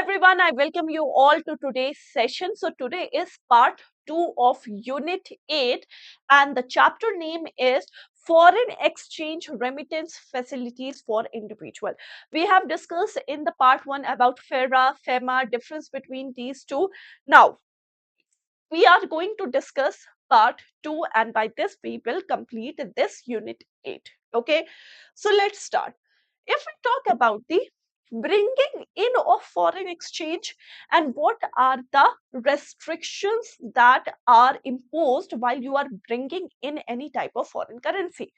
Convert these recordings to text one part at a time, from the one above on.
everyone, I welcome you all to today's session. So today is part 2 of Unit 8 and the chapter name is Foreign Exchange Remittance Facilities for Individual. We have discussed in the part 1 about FERA, FEMA, difference between these two. Now, we are going to discuss part 2 and by this we will complete this Unit 8. Okay, so let's start. If we talk about the bringing in of foreign exchange and what are the restrictions that are imposed while you are bringing in any type of foreign currency.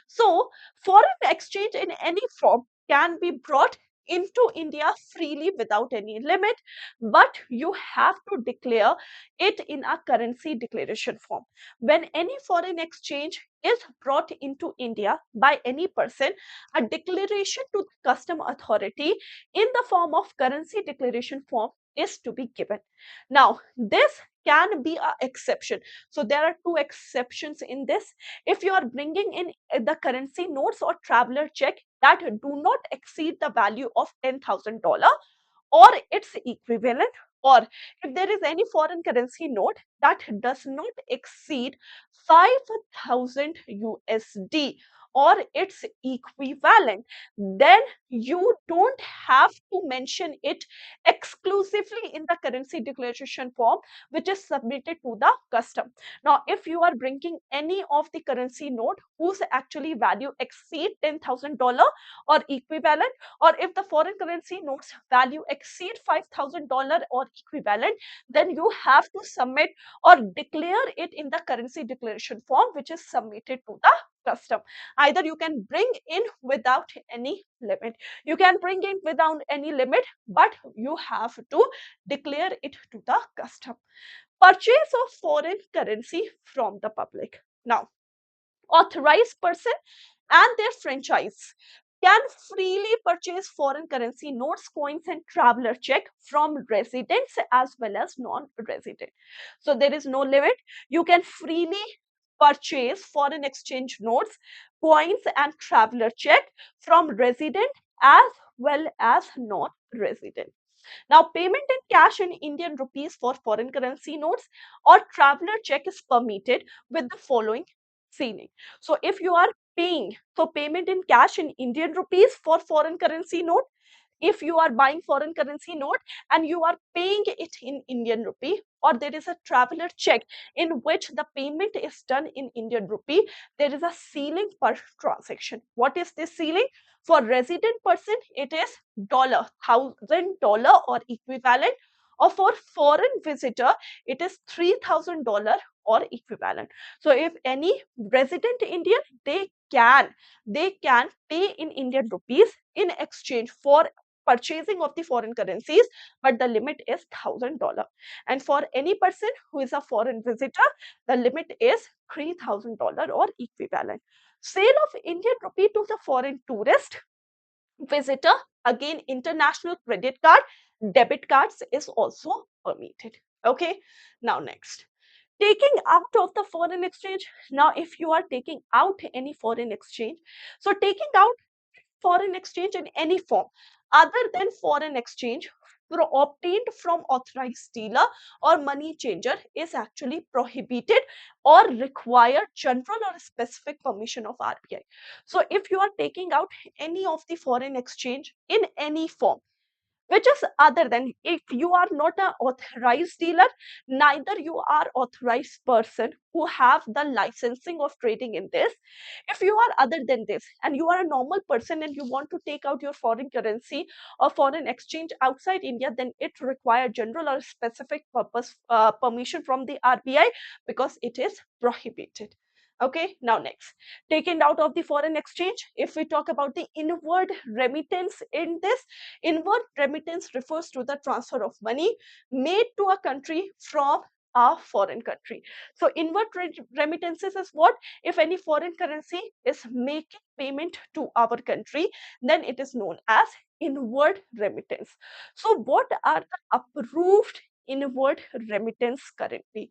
So foreign exchange in any form can be brought into India freely without any limit, but you have to declare it in a currency declaration form. When any foreign exchange is brought into India by any person, a declaration to the custom authority in the form of currency declaration form is to be given. Now, this can be an exception. So there are two exceptions in this. If you are bringing in the currency notes or traveler check that do not exceed the value of $10,000 or its equivalent, or if there is any foreign currency note that does not exceed 5,000 USD or its equivalent, then you don't have to mention it exclusively in the currency declaration form which is submitted to the custom. Now, if you are bringing any of the currency note whose actually value exceed $10,000 or equivalent, or if the foreign currency notes value exceed $5,000 or equivalent, then you have to submit or declare it in the currency declaration form which is submitted to the custom. Either you can bring in without any limit. You can bring in without any limit, but you have to declare it to the custom. Purchase of foreign currency from the public. Now, authorized person and their franchise can freely purchase foreign currency notes, coins, and traveler check from residents as well as non-resident. So there is no limit. You can freely purchase foreign exchange notes, coins, and traveler check from resident as well as non-resident. Now, payment in cash in Indian rupees for foreign currency notes or traveler check is permitted with the following ceiling. So, if you are paying for payment in cash in Indian rupees for foreign currency note, if you are buying foreign currency note and you are paying it in Indian rupee, or there is a traveler check in which the payment is done in Indian rupee, there is a ceiling per transaction. What is this ceiling? For resident person, it is $1,000 or equivalent, or for foreign visitor, it is $3,000 or equivalent. So if any resident Indian, they can pay in Indian rupees in exchange for purchasing of the foreign currencies, but the limit is $1,000. And for any person who is a foreign visitor, the limit is $3,000 or equivalent. Sale of Indian rupee to the foreign tourist visitor, again international credit card, debit cards is also permitted. Okay, now next, taking out of the foreign exchange. Now, if you are taking out any foreign exchange, so taking out foreign exchange in any form other than foreign exchange obtained from authorized dealer or money changer is actually prohibited or require general or specific permission of RBI. So if you are taking out any of the foreign exchange in any form, which is other than, if you are not an authorized dealer, neither you are authorized person who have the licensing of trading in this. If you are other than this and you are a normal person and you want to take out your foreign currency or foreign exchange outside India, then it requires general or specific purpose permission from the RBI because it is prohibited. Okay, now next, taken out of the foreign exchange, if we talk about the inward remittance in this, inward remittance refers to the transfer of money made to a country from a foreign country. So inward remittances is what? If any foreign currency is making payment to our country, then it is known as inward remittance. So what are the approved inward remittance currently?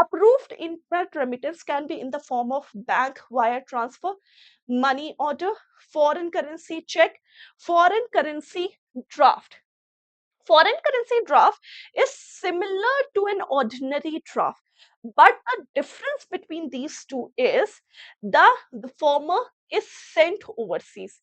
Approved inward remittance can be in the form of bank wire transfer, money order, foreign currency check, foreign currency draft, Foreign currency draft is similar to an ordinary draft, but the difference between these two is the former is sent overseas.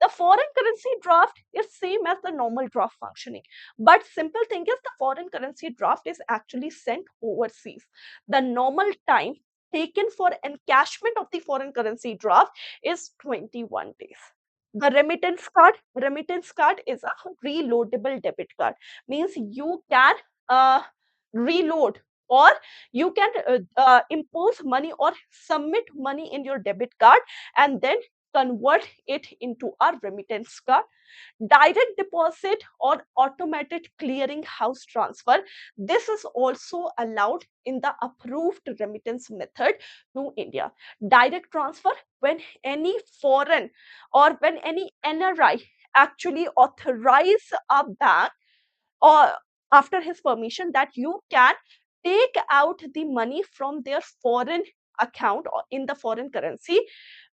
The foreign currency draft is same as the normal draft functioning, but simple thing is the foreign currency draft is actually sent overseas. The normal time taken for encashment of the foreign currency draft is 21 days. The remittance card is a reloadable debit card, means you can reload, or you can impose money or submit money in your debit card and then convert it into a remittance card. Direct deposit or automated clearing house transfer, this is also allowed in the approved remittance method to India. Direct transfer, when any foreign or when any NRI actually authorize a bank or after his permission that you can take out the money from their foreign account or in the foreign currency,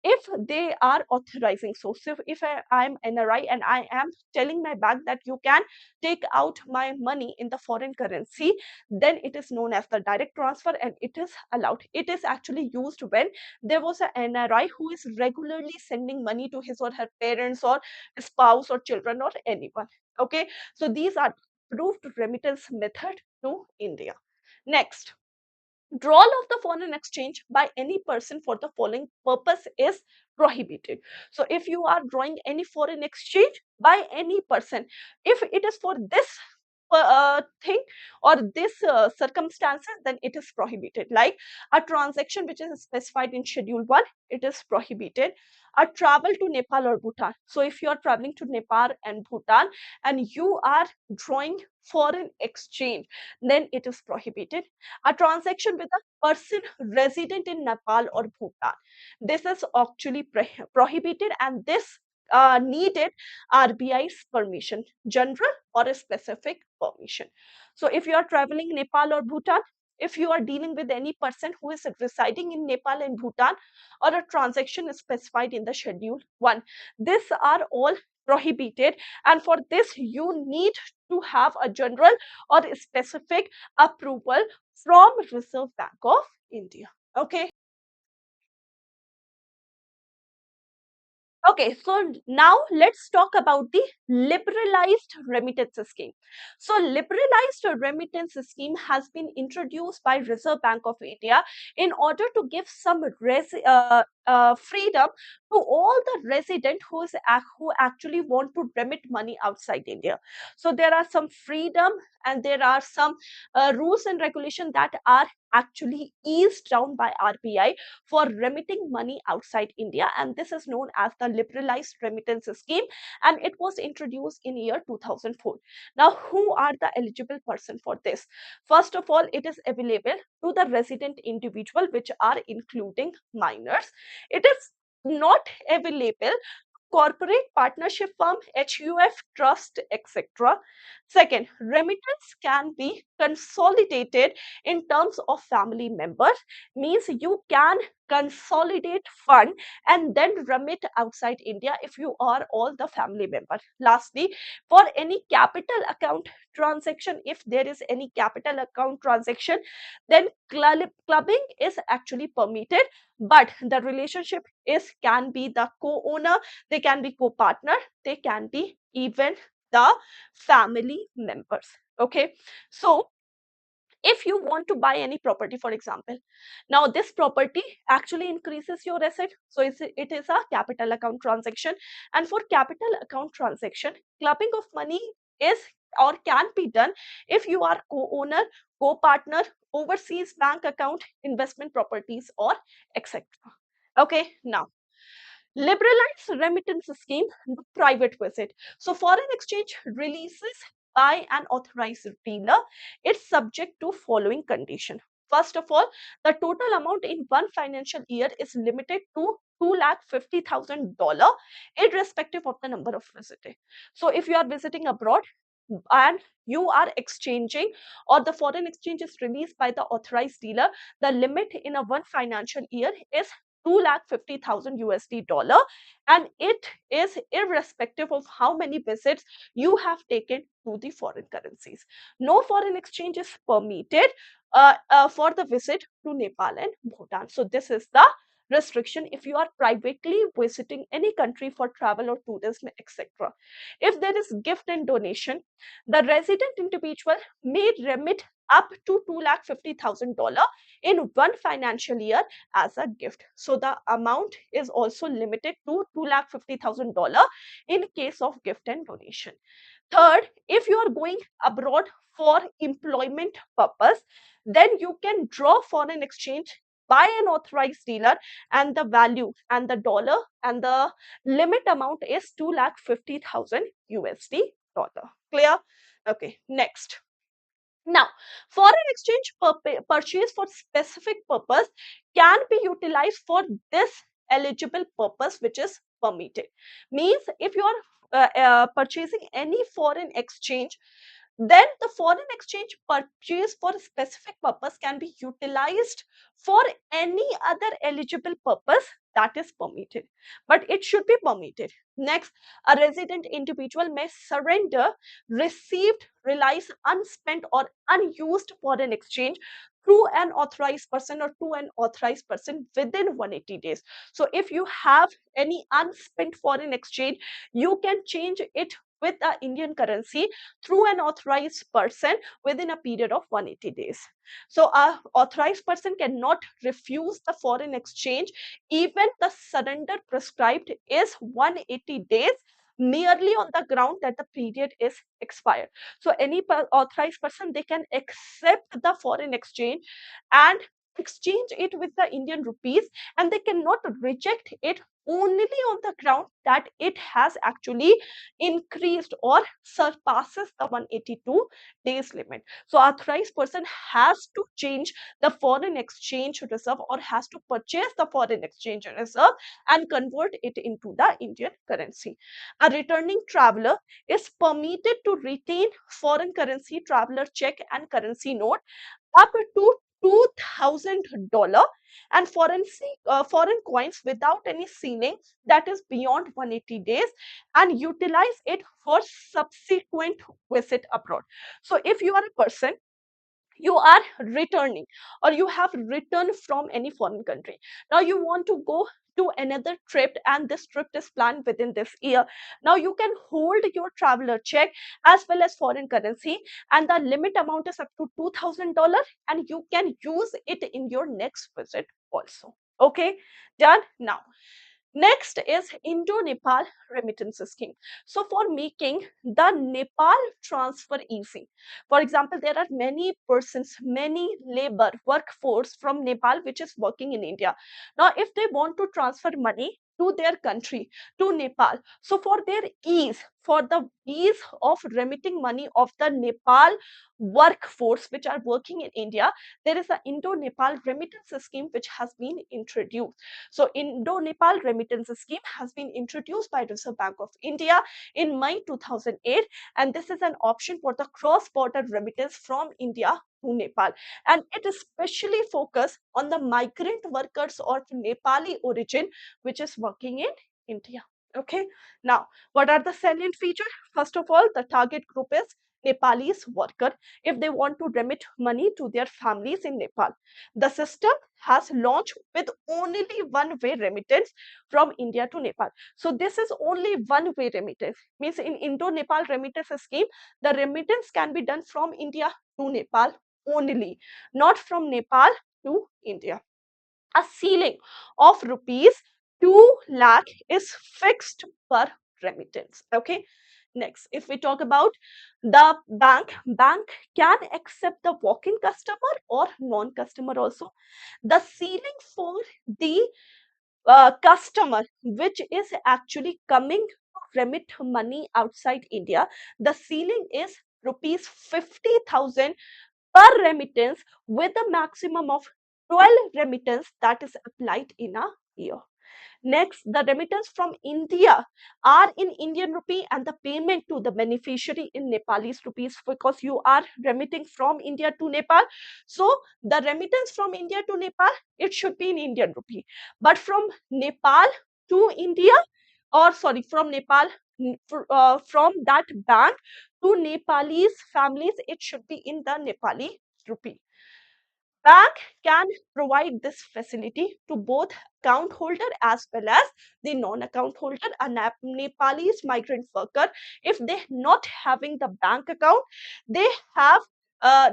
if they are authorizing. So if I'm NRI and I am telling my bank that you can take out my money in the foreign currency, then it is known as the direct transfer and it is allowed. It is actually used when there was a NRI who is regularly sending money to his or her parents or spouse or children or anyone. Okay, so these are approved remittance method to India. Next, drawal of the foreign exchange by any person for the following purpose is prohibited. So if you are drawing any foreign exchange by any person, if it is for this thing or this circumstances, then it is prohibited. Like a transaction which is specified in schedule 1, it is prohibited. A travel to Nepal or Bhutan, so if you are traveling to Nepal and Bhutan and you are drawing foreign exchange, then it is prohibited. A transaction with a person resident in Nepal or Bhutan, this is actually prohibited, and this needed RBI's permission, general or a specific permission. So if you are traveling Nepal or Bhutan, if you are dealing with any person who is residing in Nepal and Bhutan, or a transaction is specified in the schedule 1, these are all prohibited, and for this you need to have a general or specific approval from Reserve Bank of India. Okay. Okay, so now let's talk about the liberalized remittance scheme. So liberalized remittance scheme has been introduced by Reserve Bank of India in order to give some freedom to all the resident who actually want to remit money outside India. So there are some freedom and there are some rules and regulation that are actually eased down by RBI for remitting money outside India, and this is known as the liberalized remittance scheme, and it was introduced in year 2004. Now, who are the eligible person for this? First of all, it is available to the resident individual, which are including minors. It is not available corporate partnership firm, HUF, trust, etc. Second, remittance can be consolidated in terms of family members, means you can consolidate fund and then remit outside India if you are all the family members. Lastly, for any capital account transaction, if there is any capital account transaction, then clubbing is actually permitted, but the relationship is can be the co-owner, they can be co-partner, they can be even the family members. Okay, so if you want to buy any property, for example, now this property actually increases your asset, so it is a capital account transaction, and for capital account transaction, clubbing of money is or can be done if you are co-owner, co-partner, overseas bank account, investment properties, or etc. Okay, now liberalized remittance scheme, the private visit. So foreign exchange releases by an authorized dealer, it's subject to following condition. First of all, the total amount in one financial year is limited to $250,000 irrespective of the number of visitors. So if you are visiting abroad and you are exchanging or the foreign exchange is released by the authorized dealer, the limit in a one financial year is 2,50,000 USD dollar, and it is irrespective of how many visits you have taken to the foreign currencies. No foreign exchange is permitted for the visit to Nepal and Bhutan. So this is the restriction if you are privately visiting any country for travel or tourism, etc. If there is gift and donation, the resident individual may remit up to $250,000 in one financial year as a gift. So the amount is also limited to $250,000 in case of gift and donation. Third, if you are going abroad for employment purpose, then you can draw foreign exchange by an authorized dealer, and the value and the dollar and the limit amount is 2,50,000 USD dollar. Clear? Okay, next. Now, foreign exchange purchase for specific purpose can be utilized for this eligible purpose which is permitted. Means if you are purchasing any foreign exchange, then the foreign exchange purchase for a specific purpose can be utilized for any other eligible purpose that is permitted, but it should be permitted. Next, a resident individual may surrender received, realize unspent or unused foreign exchange through an authorized person or to an authorized person within 180 days. So if you have any unspent foreign exchange, you can change it with the Indian currency through an authorized person within a period of 180 days. So a authorized person cannot refuse the foreign exchange even the surrender prescribed is 180 days, merely on the ground that the period is expired. So any authorized person, they can accept the foreign exchange and exchange it with the Indian rupees, and they cannot reject it only on the ground that it has actually increased or surpasses the 182 days limit. So authorized person has to change the foreign exchange reserve or has to purchase the foreign exchange reserve and convert it into the Indian currency. A returning traveler is permitted to retain foreign currency traveler check and currency note up to $2,000 and foreign coins without any ceiling that is beyond 180 days, and utilize it for subsequent visit abroad. So if you are a person, you are returning or you have returned from any foreign country, now you want to go to another trip and this trip is planned within this year, now you can hold your traveler check as well as foreign currency, and the limit amount is up to $2,000 and you can use it in your next visit also. Okay, done. Now next is Indo-Nepal remittance scheme. So for making the Nepal transfer easy, for example, there are many persons, many labor workforce from Nepal which is working in India. Now, if they want to transfer money to their country, to Nepal, so for their ease, for the ease of remitting money of the Nepal workforce which are working in India, there is an Indo-Nepal remittance scheme which has been introduced. So Indo-Nepal remittance scheme has been introduced by Reserve Bank of India in May 2008, and this is an option for the cross-border remittance from India to Nepal, and it especially focus on the migrant workers of Nepali origin which is working in India. Okay, now what are the salient features? First of all, the target group is Nepalese worker if they want to remit money to their families in Nepal. The system has launched with only one-way remittance from India to Nepal. So this is only one-way remittance. Means in Indo-Nepal remittance scheme, the remittance can be done from India to Nepal only, not from Nepal to India. A ceiling of rupees 2 lakh is fixed per remittance. Okay. Next, if we talk about the bank can accept the walk-in customer or non-customer also. The ceiling for the customer which is actually coming to remit money outside India, the ceiling is rupees 50,000 per remittance with a maximum of 12 remittance that is applied in a year. Next, the remittance from India are in Indian rupee and the payment to the beneficiary in Nepalese rupees, because you are remitting from India to Nepal. So the remittance from India to Nepal, it should be in Indian rupee. But from Nepal to India, or sorry, from Nepal, from that bank to Nepalese families, it should be in the Nepali rupee. Bank can provide this facility to both account holder as well as the non-account holder. A Nepalese migrant worker, if they not having the bank account, they have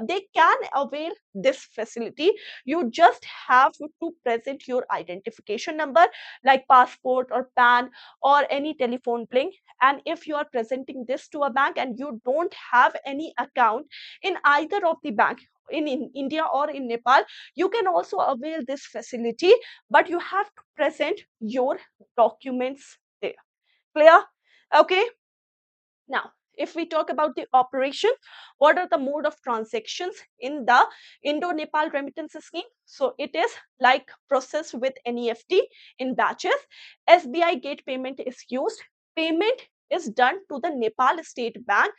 they can avail this facility. You just have to present your identification number like passport or PAN or any telephone bill. And if you are presenting this to a bank and you don't have any account in either of the bank, in India or in Nepal, you can also avail this facility, but you have to present your documents there. Clear? Okay. Now, if we talk about the operation, what are the mode of transactions in the Indo-Nepal remittance scheme? So it is like processed with NEFT in batches. SBI gate payment is used. Payment is done to the Nepal State Bank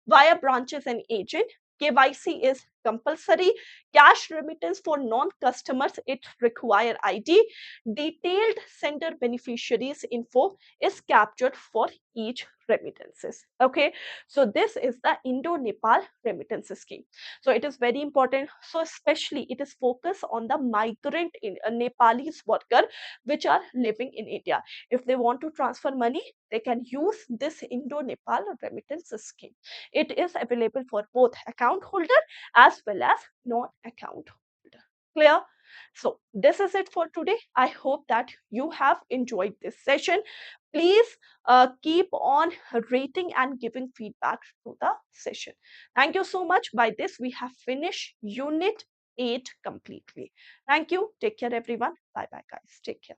via branches and agent. KYC is compulsory. Cash remittance for non-customers, it require ID. Detailed sender beneficiaries info is captured for each remittances. Okay, so this is the Indo-Nepal remittance scheme. So it is very important. So especially it is focused on the migrant in Nepalese worker which are living in India. If they want to transfer money, they can use this Indo-Nepal remittance scheme. It is available for both account holder as well as non-account holder. Clear? So this is it for today. I hope that you have enjoyed this session. Please keep on rating and giving feedback to the session. Thank you so much. By this, we have finished Unit 8 completely. Thank you. Take care, everyone. Bye bye, guys. Take care.